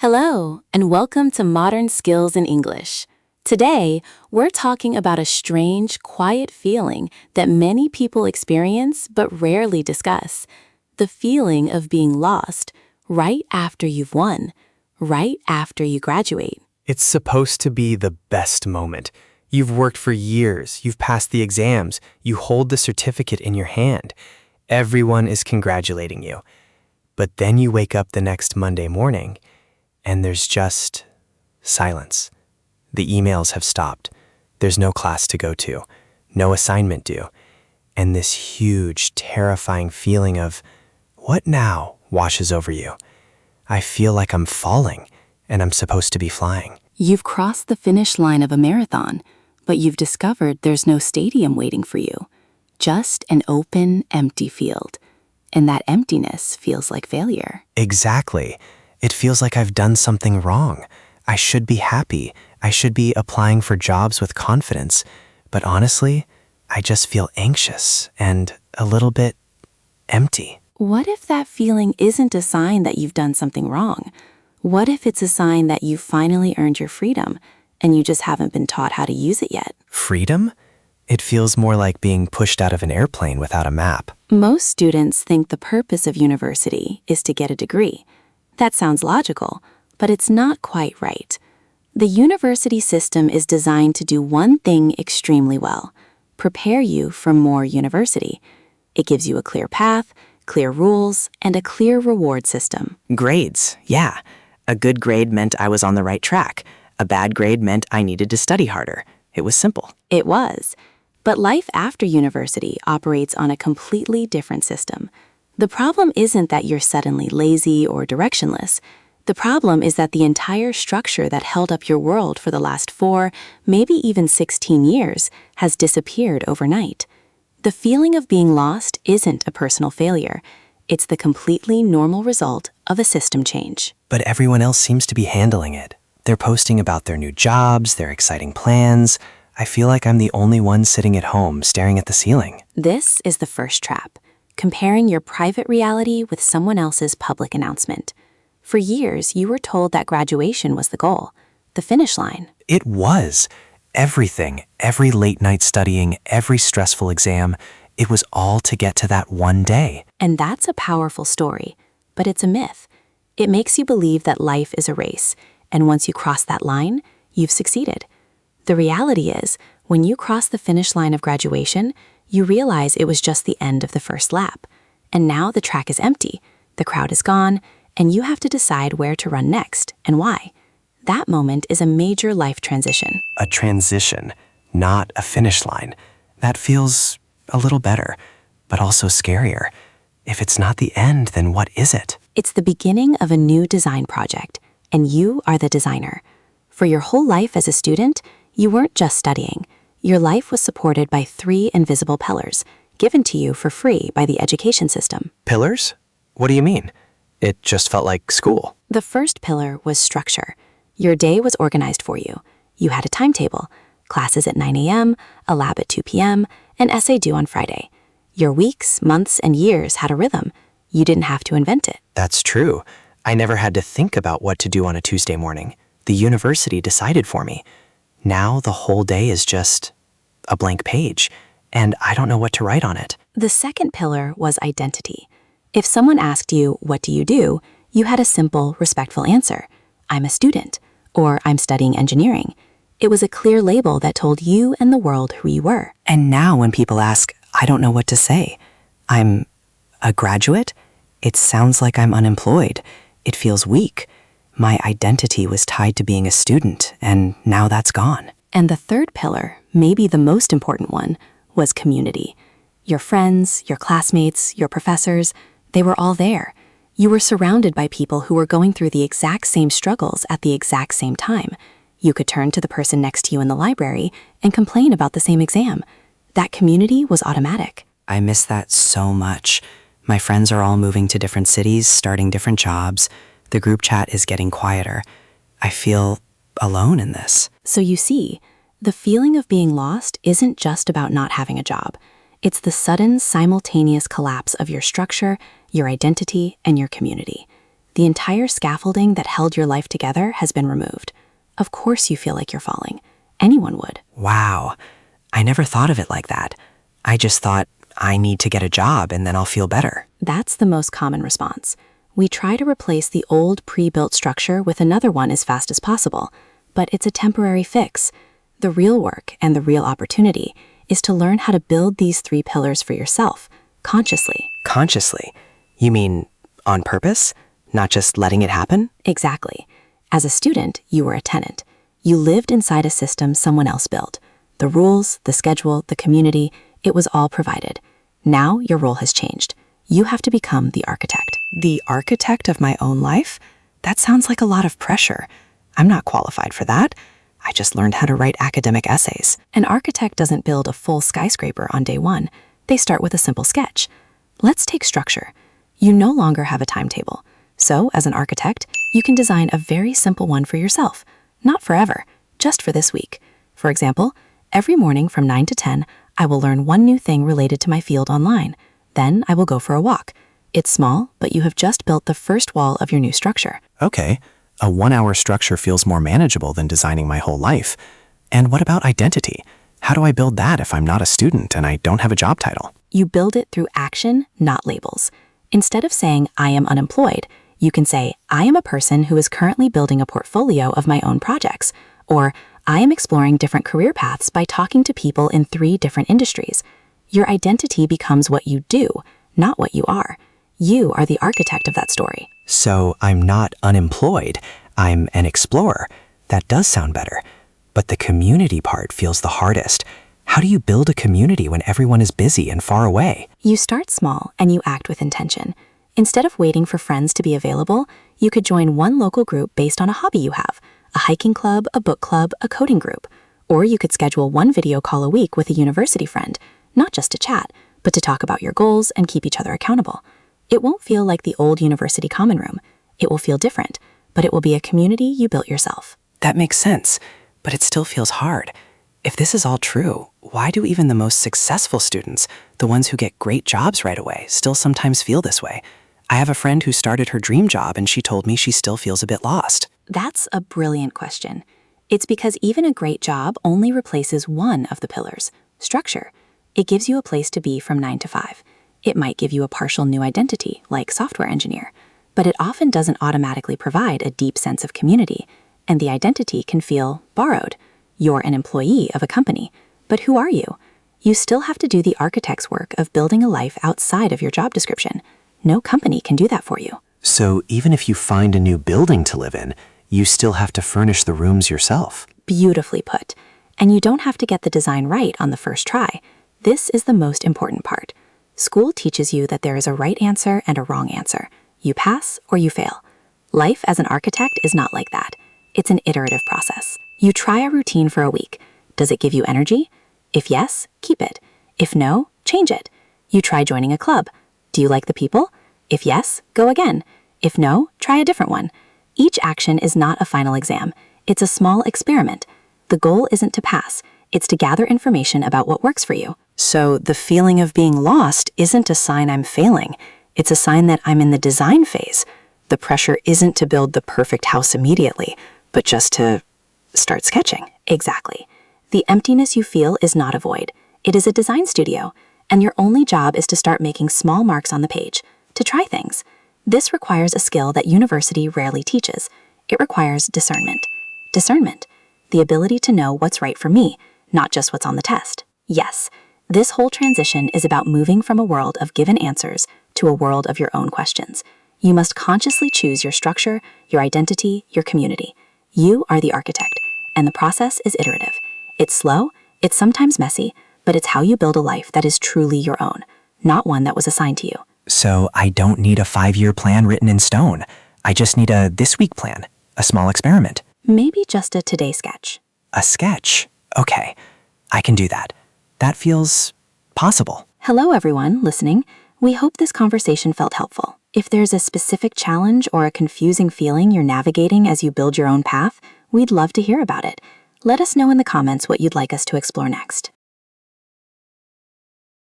Hello, and welcome to Modern Skills in English. Today, we're talking about a strange, quiet feeling that many people experience but rarely discuss. The feeling of being lost right after you've won, right after you graduate. It's supposed to be the best moment. You've worked for years, you've passed the exams, you hold the certificate in your hand. Everyone is congratulating you. But then you wake up the next Monday morning, and there's just silence. The emails have stopped. There's no class to go to, no assignment due. And this huge, terrifying feeling of, what now, washes over you. I feel like I'm falling, and I'm supposed to be flying. You've crossed the finish line of a marathon, but you've discovered there's no stadium waiting for you. Just an open, empty field. And that emptiness feels like failure. Exactly. It feels like I've done something wrong. I should be happy. I should be applying for jobs with confidence. But honestly, I just feel anxious and a little bit empty. What if that feeling isn't a sign that you've done something wrong? What if it's a sign that you've finally earned your freedom and you just haven't been taught how to use it yet? Freedom? It feels more like being pushed out of an airplane without a map. Most students think the purpose of university is to get a degree. That sounds logical, but it's not quite right. The university system is designed to do one thing extremely well: prepare you for more university. It gives you a clear path, clear rules, and a clear reward system. Grades, yeah. A good grade meant I was on the right track. A bad grade meant I needed to study harder. It was simple. It was. But life after university operates on a completely different system. The problem isn't that you're suddenly lazy or directionless. The problem is that the entire structure that held up your world for the last 4, maybe even 16 years has disappeared overnight. The feeling of being lost isn't a personal failure. It's the completely normal result of a system change. But everyone else seems to be handling it. They're posting about their new jobs, their exciting plans. I feel like I'm the only one sitting at home staring at the ceiling. This is the first trap: comparing your private reality with someone else's public announcement. For years, you were told that graduation was the goal, the finish line. It was. Everything, every late night studying, every stressful exam, it was all to get to that one day. And that's a powerful story, but it's a myth. It makes you believe that life is a race, and once you cross that line, you've succeeded. The reality is, when you cross the finish line of graduation, you realize it was just the end of the first lap. And now the track is empty, the crowd is gone, and you have to decide where to run next and why. That moment is a major life transition. A transition, not a finish line. That feels a little better, but also scarier. If it's not the end, then what is it? It's the beginning of a new design project, and you are the designer. For your whole life as a student, you weren't just studying. Your life was supported by 3 invisible pillars, given to you for free by the education system. Pillars? What do you mean? It just felt like school. The first pillar was structure. Your day was organized for you. You had a timetable: classes at 9 a.m., a lab at 2 p.m., an essay due on Friday. Your weeks, months, and years had a rhythm. You didn't have to invent it. That's true. I never had to think about what to do on a Tuesday morning. The university decided for me. Now the whole day is just a blank page, and I don't know what to write on it. The second pillar was identity. If someone asked you, "What do?" you had a simple, respectful answer: "I'm a student," or "I'm studying engineering." It was a clear label that told you and the world who you were. And now when people ask, I don't know what to say. I'm a graduate? It sounds like I'm unemployed. It feels weak. My identity was tied to being a student, and now that's gone. And the third pillar, maybe the most important one, was community. Your friends, your classmates, your professors, they were all there. You were surrounded by people who were going through the exact same struggles at the exact same time. You could turn to the person next to you in the library and complain about the same exam. That community was automatic. I miss that so much. My friends are all moving to different cities, starting different jobs. The group chat is getting quieter. I feel alone in this. So you see, the feeling of being lost isn't just about not having a job. It's the sudden, simultaneous collapse of your structure, your identity, and your community. The entire scaffolding that held your life together has been removed. Of course you feel like you're falling. Anyone would. Wow. I never thought of it like that. I just thought, I need to get a job and then I'll feel better. That's the most common response. We try to replace the old pre-built structure with another one as fast as possible, but it's a temporary fix. The real work and the real opportunity is to learn how to build these 3 pillars for yourself, consciously. Consciously? You mean on purpose? Not just letting it happen? Exactly. As a student, you were a tenant. You lived inside a system someone else built. The rules, the schedule, the community, it was all provided. Now your role has changed. You have to become the architect. The architect of my own life? That sounds like a lot of pressure. I'm not qualified for that. I just learned how to write academic essays. An architect doesn't build a full skyscraper on day one. They start with a simple sketch. Let's take structure. You no longer have a timetable. So, as an architect, you can design a very simple one for yourself. Not forever, just for this week. For example, every morning from 9 to 10, I will learn one new thing related to my field online. Then I will go for a walk. It's small, but you have just built the first wall of your new structure. Okay, a 1-hour structure feels more manageable than designing my whole life. And what about identity? How do I build that if I'm not a student and I don't have a job title? You build it through action, not labels. Instead of saying, I am unemployed, you can say, I am a person who is currently building a portfolio of my own projects, or I am exploring different career paths by talking to people in 3 different industries. Your identity becomes what you do, not what you are. You are the architect of that story. So I'm not unemployed. I'm an explorer. That does sound better. But the community part feels the hardest. How do you build a community when everyone is busy and far away? You start small and you act with intention. Instead of waiting for friends to be available, you could join one local group based on a hobby you have, a hiking club, a book club, a coding group. Or you could schedule one video call a week with a university friend, not just to chat, but to talk about your goals and keep each other accountable. It won't feel like the old university common room. It will feel different, but it will be a community you built yourself. That makes sense, but it still feels hard. If this is all true, why do even the most successful students, the ones who get great jobs right away, still sometimes feel this way? I have a friend who started her dream job and she told me she still feels a bit lost. That's a brilliant question. It's because even a great job only replaces one of the pillars, structure. It gives you a place to be from 9 to 5. It might give you a partial new identity, like software engineer, but it often doesn't automatically provide a deep sense of community, and the identity can feel borrowed. You're an employee of a company, but who are you? You still have to do the architect's work of building a life outside of your job description. No company can do that for you. So even if you find a new building to live in, you still have to furnish the rooms yourself. Beautifully put. And you don't have to get the design right on the first try. This is the most important part. School teaches you that there is a right answer and a wrong answer. You pass or you fail. Life as an architect is not like that. It's an iterative process. You try a routine for a week. Does it give you energy? If yes, keep it. If no, change it. You try joining a club. Do you like the people? If yes, go again. If no, try a different one. Each action is not a final exam. It's a small experiment. The goal isn't to pass. It's to gather information about what works for you. So the feeling of being lost isn't a sign I'm failing. It's a sign that I'm in the design phase. The pressure isn't to build the perfect house immediately, but just to start sketching. Exactly. The emptiness you feel is not a void. It is a design studio, and your only job is to start making small marks on the page, to try things. This requires a skill that university rarely teaches. It requires discernment. Discernment, the ability to know what's right for me, not just what's on the test. Yes, this whole transition is about moving from a world of given answers to a world of your own questions. You must consciously choose your structure, your identity, your community. You are the architect, and the process is iterative. It's slow, it's sometimes messy, but it's how you build a life that is truly your own, not one that was assigned to you. So I don't need a 5-year plan written in stone. I just need a this-week plan, a small experiment. Maybe just a today sketch. A sketch? Okay, I can do that. That feels possible. Hello, everyone listening. We hope this conversation felt helpful. If there's a specific challenge or a confusing feeling you're navigating as you build your own path, we'd love to hear about it. Let us know in the comments what you'd like us to explore next.